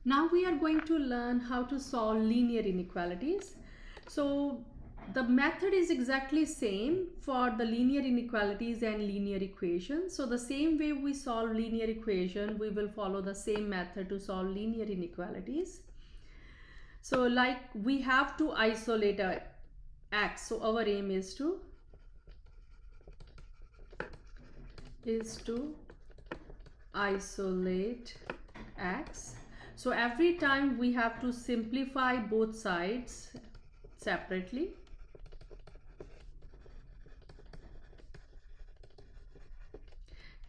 Now we are going to learn how to solve linear inequalities. So the method is exactly same for the linear inequalities and linear equations. So the same way we solve linear equation, we will follow the same method to solve linear inequalities. So like we have to isolate a x. So our aim is to isolate x. So every time we have to simplify both sides separately.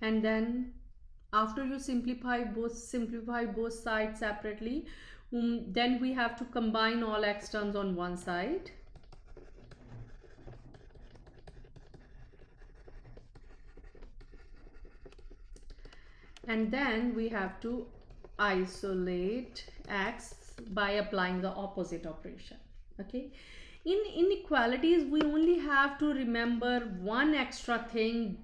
And then after you simplify both sides separately, then we have to combine all x terms on one side. And then we have to isolate x by applying the opposite operation. Okay, in inequalities we only have to remember one extra thing,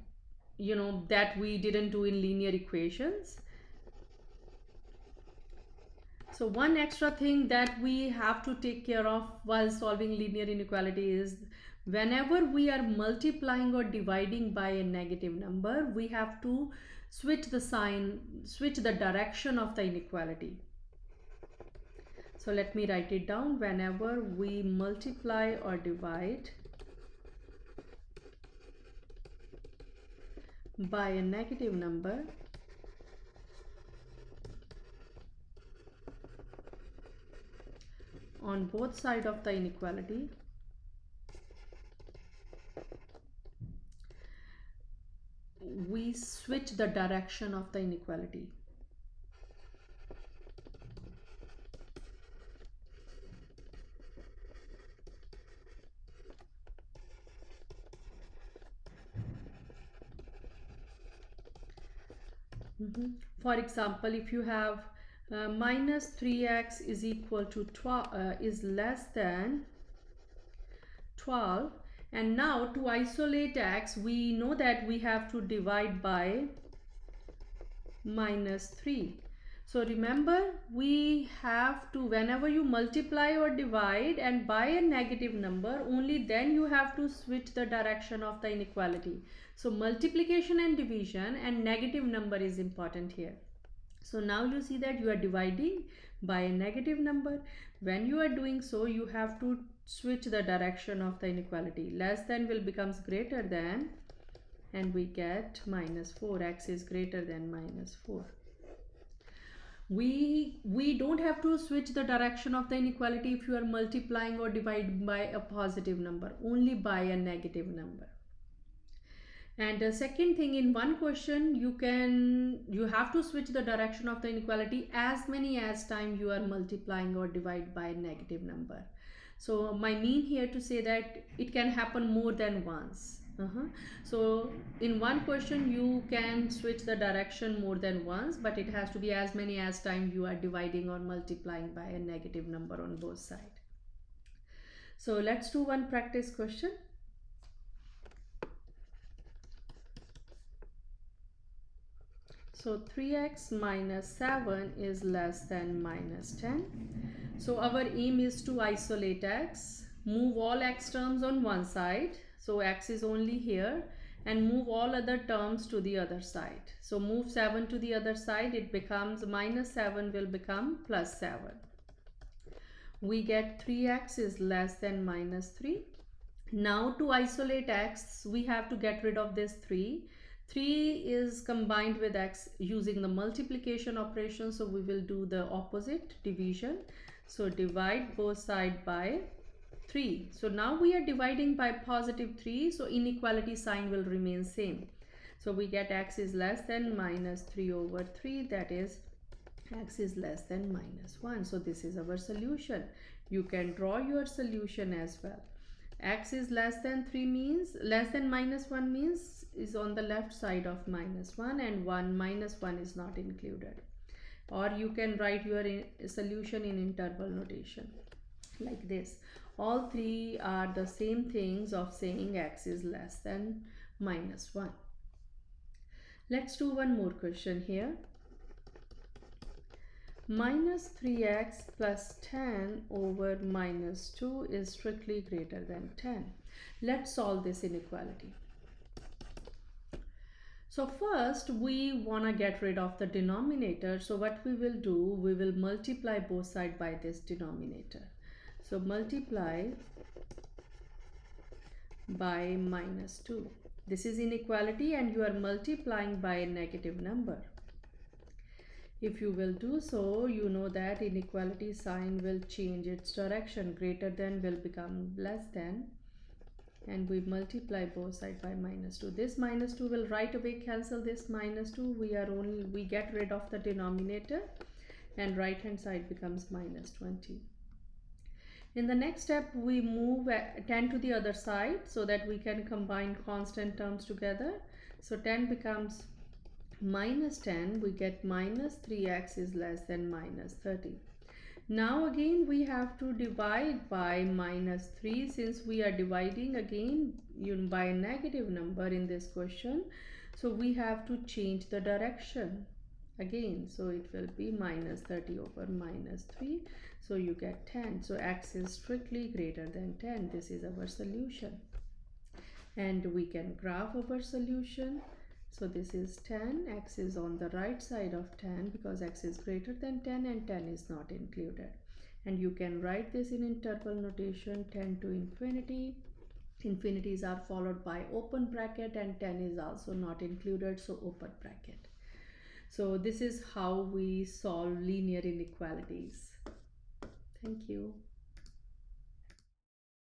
that we didn't do in linear equations. So one extra thing that we have to take care of while solving linear inequality is whenever we are multiplying or dividing by a negative number, we have to switch the direction of the inequality. So let me write it down. Whenever we multiply or divide by a negative number, on both sides of the inequality, we switch the direction of the inequality. For example, if you have minus 3x is equal to 12 is less than 12, and now to isolate x we know that we have to divide by minus 3. So remember, we have to, whenever you multiply or divide and by a negative number, only then you have to switch the direction of the inequality. So multiplication and division and negative number is important here. So now you see that you are dividing by a negative number. When you are doing so, you have to switch the direction of the inequality. Less than will becomes greater than, and we get minus 4. X is greater than minus 4. We don't have to switch the direction of the inequality if you are multiplying or dividing by a positive number, only by a negative number. And the second thing, in one question you have to switch the direction of the inequality as many as time you are multiplying or divide by a negative number. So my mean here to say that it can happen more than once. So in one question you can switch the direction more than once, but it has to be as many as time you are dividing or multiplying by a negative number on both sides. So let's do one practice question. So 3x minus 7 is less than minus 10. So our aim is to isolate x, move all x terms on one side. So x is only here, and move all other terms to the other side. So move 7 to the other side, it becomes minus 7 will become plus 7. We get 3x is less than minus 3. Now to isolate x, we have to get rid of this 3. 3 is combined with x using the multiplication operation, so we will do the opposite, division. So divide both sides by 3. So now we are dividing by positive 3, so inequality sign will remain same. So we get x is less than minus 3 over 3, that is x is less than minus 1. So this is our solution. You can draw your solution as well. X is less than 3 means, less than minus 1 means is on the left side of minus 1, and 1 minus 1 is not included. Or you can write your solution in interval notation like this. All three are the same things of saying x is less than minus 1. Let's do one more question here. Minus 3x plus 10 over minus 2 is strictly greater than 10. Let's solve this inequality. So first we want to get rid of the denominator. So what we will do, we will multiply both sides by this denominator. So multiply by minus 2. This is inequality and you are multiplying by a negative number. If you will do so, you know that inequality sign will change its direction. Greater than will become less than, and we multiply both sides by minus 2. This minus 2 will right away cancel this minus 2. We get rid of the denominator and right hand side becomes minus 20. In the next step, we move 10 to the other side so that we can combine constant terms together. So 10 becomes minus 10. We get minus 3x is less than minus 30. Now again we have to divide by minus 3, since we are dividing again by a negative number in this question. So we have to change the direction again. So it will be minus 30 over minus 3. So you get 10. So x is strictly greater than 10. This is our solution. And we can graph our solution. So this is 10, x is on the right side of 10 because x is greater than 10 and 10 is not included. And you can write this in interval notation, 10 to infinity. Infinities are followed by open bracket and 10 is also not included, so open bracket. So this is how we solve linear inequalities. Thank you.